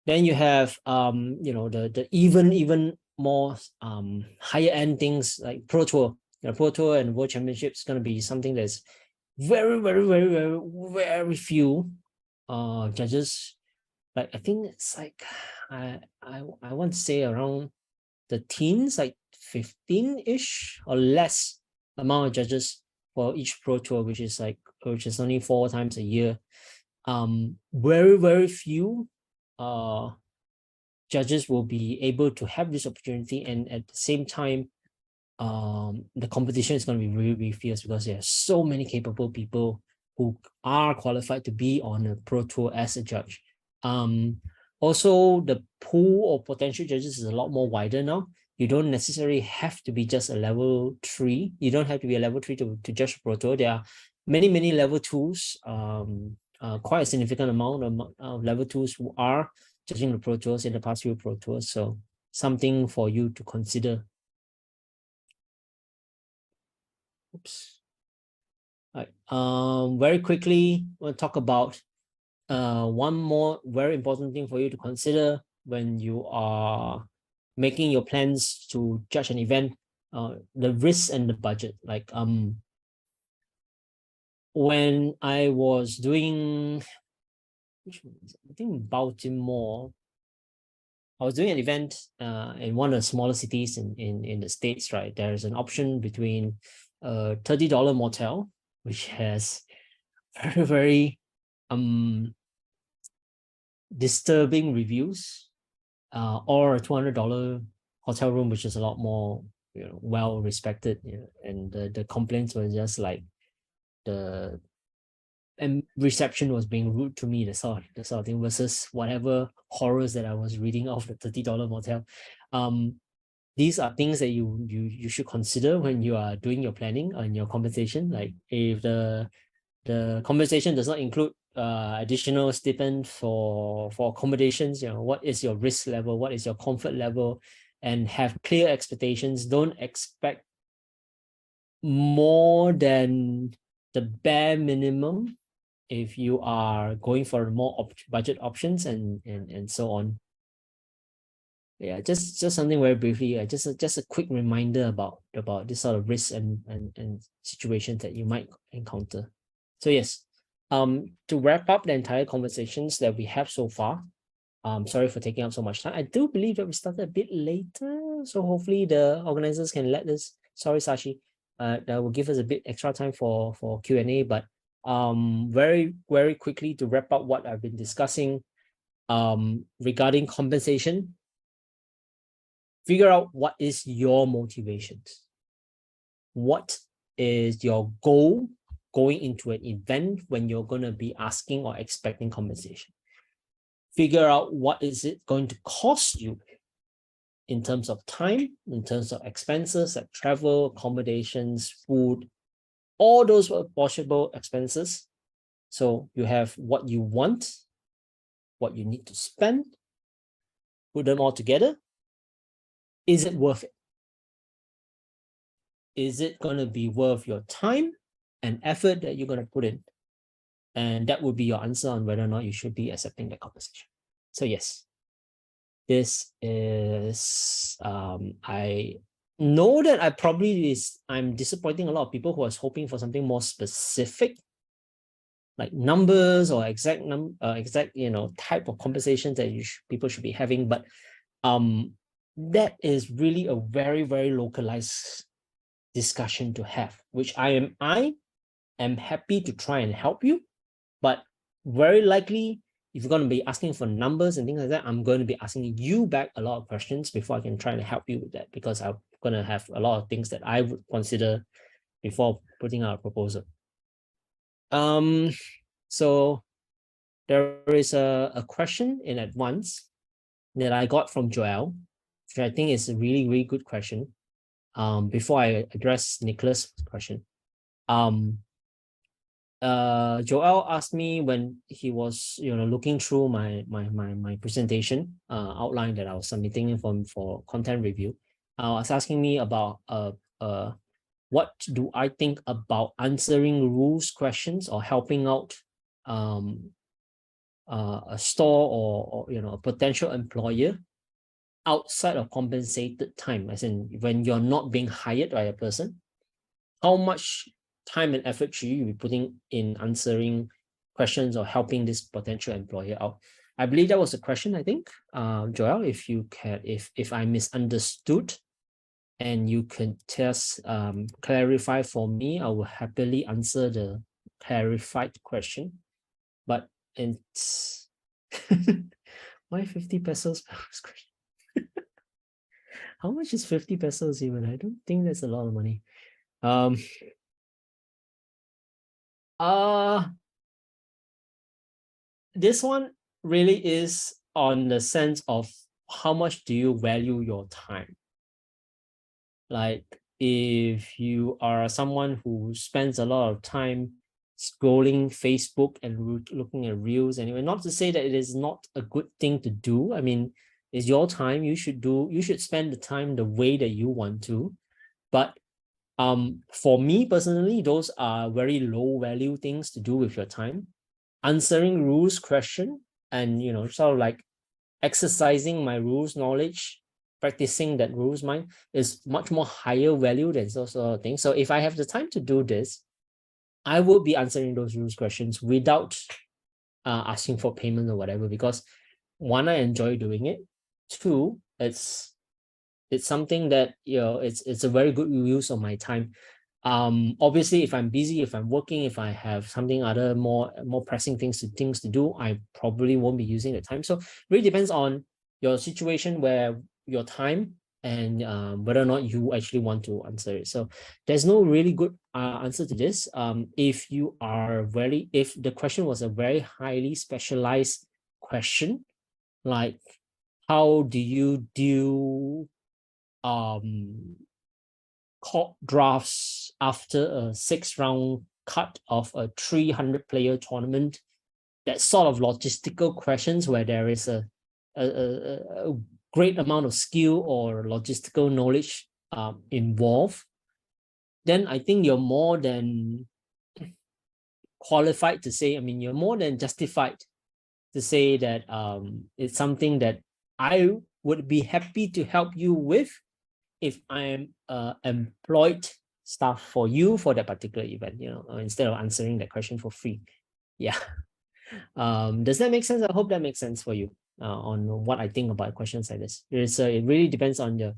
Then you have the even more higher end things like Pro Tour. Pro Tour and World Championship is going to be something that's very few judges. Like I think it's like I want to say around the teens, like 15-ish or less amount of judges for each Pro Tour, which is only 4 times a year. Very few judges will be able to have this opportunity, and at the same time, the competition is going to be really fierce because there are so many capable people who are qualified to be on a Pro Tour as a judge. Also, the pool of potential judges is a lot more wider now. You don't necessarily have to be just a level 3. You don't have to be a level 3 to judge Pro Tour. There are many level 2s, quite a significant amount of level 2s who are judging the Pro Tours in the past few Pro Tours. So something for you to consider. Oops. All right. Very quickly, we'll talk about one more very important thing for you to consider when you are making your plans to judge an event, the risks and the budget. Like when I was doing, I think Baltimore, I was doing an event in one of the smaller cities in the States, right? There's an option between a $30 motel, which has very disturbing reviews, or a $200 hotel room, which is a lot more well respected, and the complaints were just like and reception was being rude to me, the sort of thing, versus whatever horrors that I was reading off the $30 motel. These are things that you should consider when you are doing your planning and your compensation. Like if the compensation does not include additional stipend for accommodations, what is your risk level, what is your comfort level, and have clear expectations. Don't expect more than the bare minimum if you are going for more budget options and so on. Yeah, just something very briefly, just a quick reminder about this sort of risks and situations that you might encounter. So yes, to wrap up the entire conversations that we have so far, sorry for taking up so much time. I do believe that we started a bit later, so hopefully the organizers can let us. Sorry, Sashi, that will give us a bit extra time for Q&A. But very quickly to wrap up what I've been discussing, regarding compensation. Figure out what is your motivations. What is your goal going into an event when you're going to be asking or expecting compensation? Figure out what is it going to cost you in terms of time, in terms of expenses like travel, accommodations, food, all those possible expenses. So you have what you want, what you need to spend, put them all together. Is it worth it? Is it going to be worth your time and effort that you're going to put in? And that would be your answer on whether or not you should be accepting that compensation. So yes, this is, I know that I'm disappointing a lot of people who are hoping for something more specific, like numbers or exact type of compensation that people should be having. But that is really a very localized discussion to have, which I am happy to try and help you. But very likely, if you're going to be asking for numbers and things like that, I'm going to be asking you back a lot of questions before I can try and help you with that, because I'm going to have a lot of things that I would consider before putting out a proposal. So there is a question in advance that I got from Joel, which I think is a really good question. Before I address Nicholas' question, Joel asked me when he was looking through my presentation outline that I was submitting for content review. Was asking me about what do I think about answering rules questions or helping out a store or a potential employer outside of compensated time, as in when you're not being hired by a person, how much time and effort should you be putting in answering questions or helping this potential employer out? I believe that was a question, I think. Joel, if you can, if I misunderstood and you can just clarify for me, I will happily answer the clarified question. But it's why 50 pesos per question? How much is 50 pesos even? I don't think that's a lot of money. This one really is on the sense of how much do you value your time? Like if you are someone who spends a lot of time scrolling Facebook and looking at reels anyway, not to say that it is not a good thing to do. I mean, it's your time. You should spend the time the way that you want to. But for me personally, those are very low value things to do with your time. Answering rules question and sort of like exercising my rules knowledge, practicing that rules mind is much more higher value than those sort of things. So if I have the time to do this, I will be answering those rules questions without asking for payment or whatever, because one, I enjoy doing it. Two, it's something that it's a very good use of my time. Obviously, if I'm busy, if I'm working, if I have something other more pressing things to do, I probably won't be using the time. So it really depends on your situation, where your time and whether or not you actually want to answer it. So there's no really good answer to this. If the question was a very highly specialized question, like how do you do court drafts after a 6-round cut of a 300-player tournament, that sort of logistical questions where there is a great amount of skill or logistical knowledge involved, then I think you're more than qualified to say, you're more than justified to say that it's something that I would be happy to help you with if I'm employed staff for you for that particular event, instead of answering that question for free. Yeah. Does that make sense? I hope that makes sense for you on what I think about questions like this. It really depends on the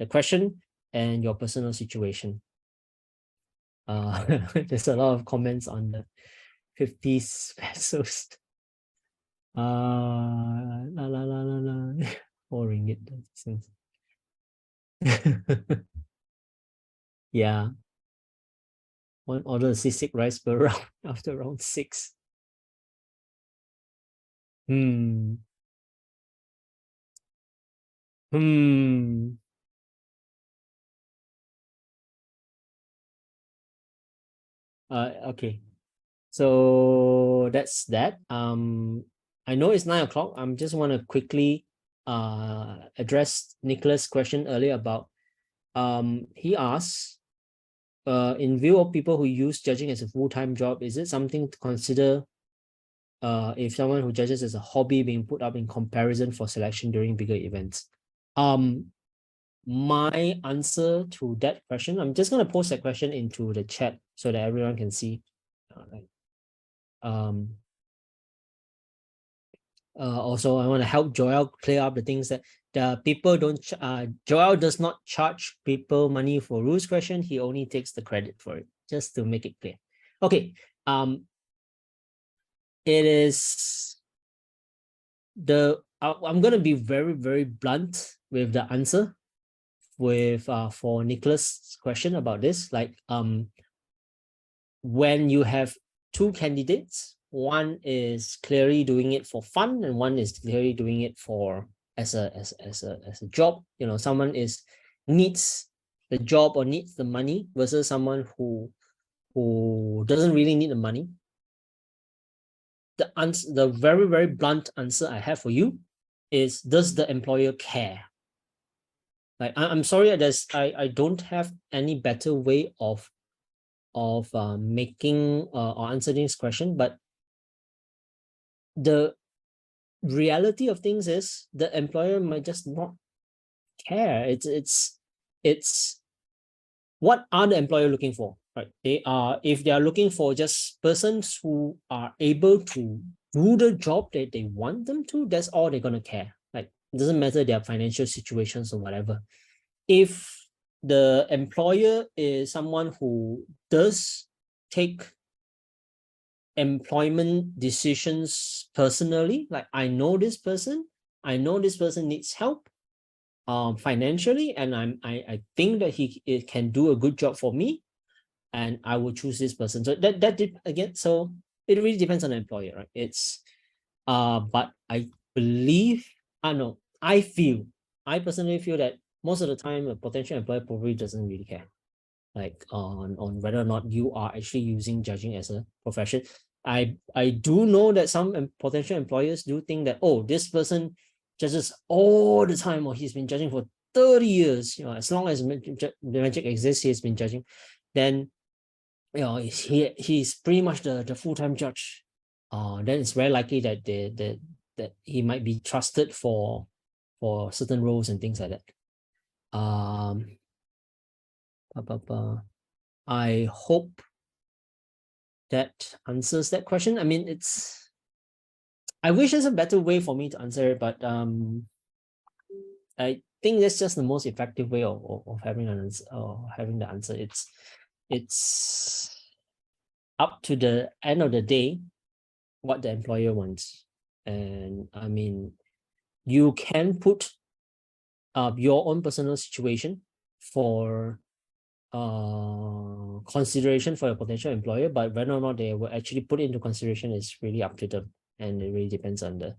question and your personal situation. There's a lot of comments on the 50 pesos. La la la la la. 4 ringgit. Yeah. One order of sisig rice per round after round 6. Okay. So that's that. I know it's 9 o'clock. I'm just want to quickly address Nicholas' question earlier about he asks, in view of people who use judging as a full-time job, is it something to consider if someone who judges as a hobby being put up in comparison for selection during bigger events? My answer to that question, I'm just going to post that question into the chat so that everyone can see. Also, I want to help Joel clear up the things that the people don't. Joel does not charge people money for rules question. He only takes the credit for it, just to make it clear. Okay. It is I'm going to be very, very blunt with the answer for Nicholas' question about this. Like, when you have two candidates, one is clearly doing it for fun and one is clearly doing it for as a job. Someone needs the job or needs the money versus someone who doesn't really need the money. The very, very blunt answer I have for you is, does the employer care? Like, I'm sorry, I don't have any better way of making or answering this question, but the reality of things is the employer might just not care. It's what are the employer looking for, right? If they are looking for just persons who are able to do the job that they want them to, that's all they're gonna care. Like, it doesn't matter their financial situations or whatever. If the employer is someone who does take employment decisions personally, like I know this person needs help financially, and I think that it can do a good job for me, and I will choose this person. So that did again, so it really depends on the employer, right? It's but I believe, I personally feel that most of the time a potential employer probably doesn't really care, like on whether or not you are actually using judging as a profession. I do know that some potential employers do think that, oh, this person judges all the time, or he's been judging for 30 years, as long as the magic exists, he's been judging. Then he's pretty much the full-time judge. Then it's very likely that that he might be trusted for certain roles and things like that. I hope that answers that question. I mean, I wish there's a better way for me to answer it, but I think that's just the most effective way of having an answer, or having the answer. It's up to the end of the day what the employer wants. And I mean, you can put your own personal situation for consideration for your potential employer, but whether or not they will actually put it into consideration is really up to them, and it really depends on the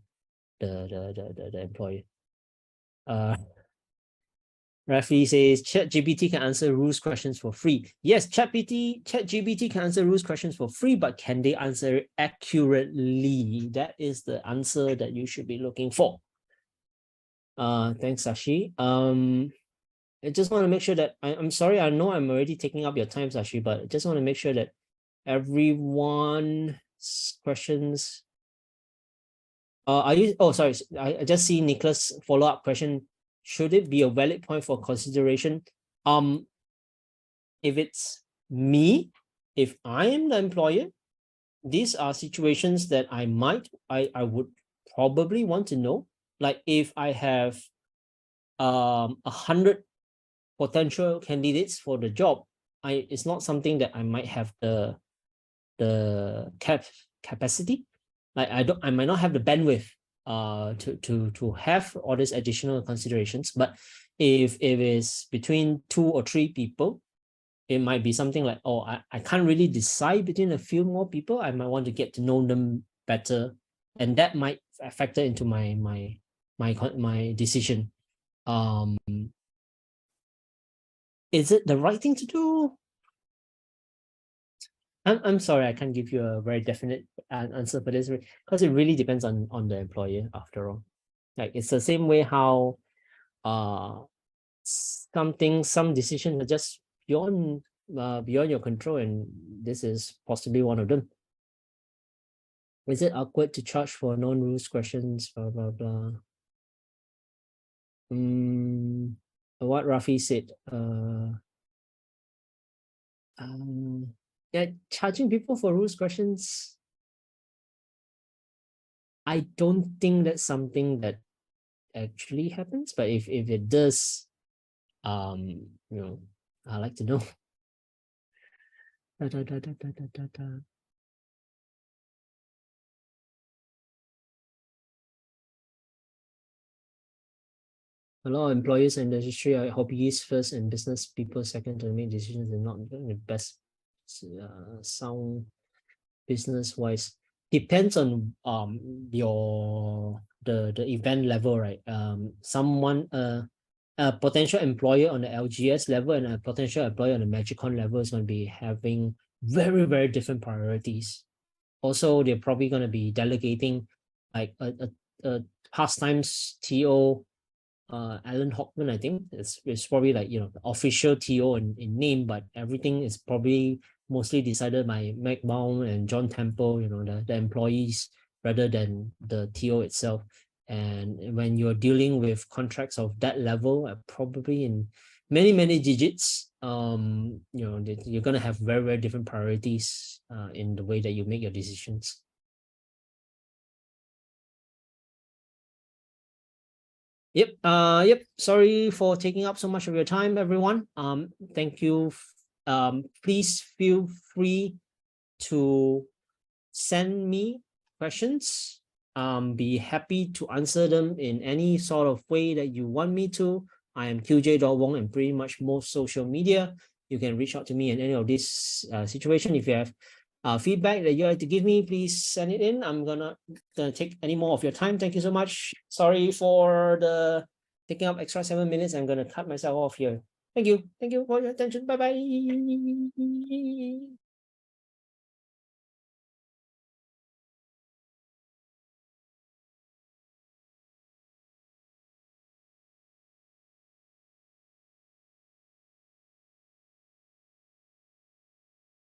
employer. Rafi says ChatGPT can answer rules questions for free. Yes, ChatGPT can answer rules questions for free, but can they answer it accurately? That is the answer that you should be looking for. Thanks, Sashi. I just want to make sure that I'm sorry, I know I'm already taking up your time, Sashi, but I just want to make sure that everyone's questions. Are you? Oh, sorry. I just see Nicholas follow-up question. Should it be a valid point for consideration? If it's me, if I am the employer, these are situations that I would probably want to know. Like if I have 100 potential candidates for the job, it's not something that I might have the capacity. Like I might not have the bandwidth to have all these additional considerations. But if it is between 2 or 3 people, it might be something like, oh, I can't really decide between a few more people. I might want to get to know them better, and that might factor into my decision. Is it the right thing to do? I'm sorry, I can't give you a very definite answer for this, because it really depends on the employer after all. Like it's the same way how some decisions are just beyond your control, and this is possibly one of them. Is it awkward to charge for non-rules questions? Blah blah blah. What Rafi said. Yeah, charging people for rules questions, I don't think that's something that actually happens, but if it does, I like to know. A lot of employers in the industry are hobbyists first and business people second to make decisions, and not the best sound business wise. Depends on the event level, right? Someone a potential employer on the LGS level and a potential employer on the Magicon level is going to be having very, very different priorities. Also, they're probably going to be delegating like a pastimes TO, Alan Hockman, I think. It's probably like, the official TO in name, but everything is probably mostly decided by Meg Baum and John Temple, the employees, rather than the TO itself. And when you're dealing with contracts of that level, probably in many digits, you're going to have very different priorities in the way that you make your decisions. Yep. Sorry for taking up so much of your time, everyone. Thank you. Please feel free to send me questions. Be happy to answer them in any sort of way that you want me to. I am QJ.Wong and pretty much most social media. You can reach out to me in any of this situation. If you have feedback that you like to give me, please send it in. I'm gonna take any more of your time. Thank you so much. Sorry for the taking up extra 7 minutes. I'm gonna cut myself off here. Thank you for your attention. Bye-bye.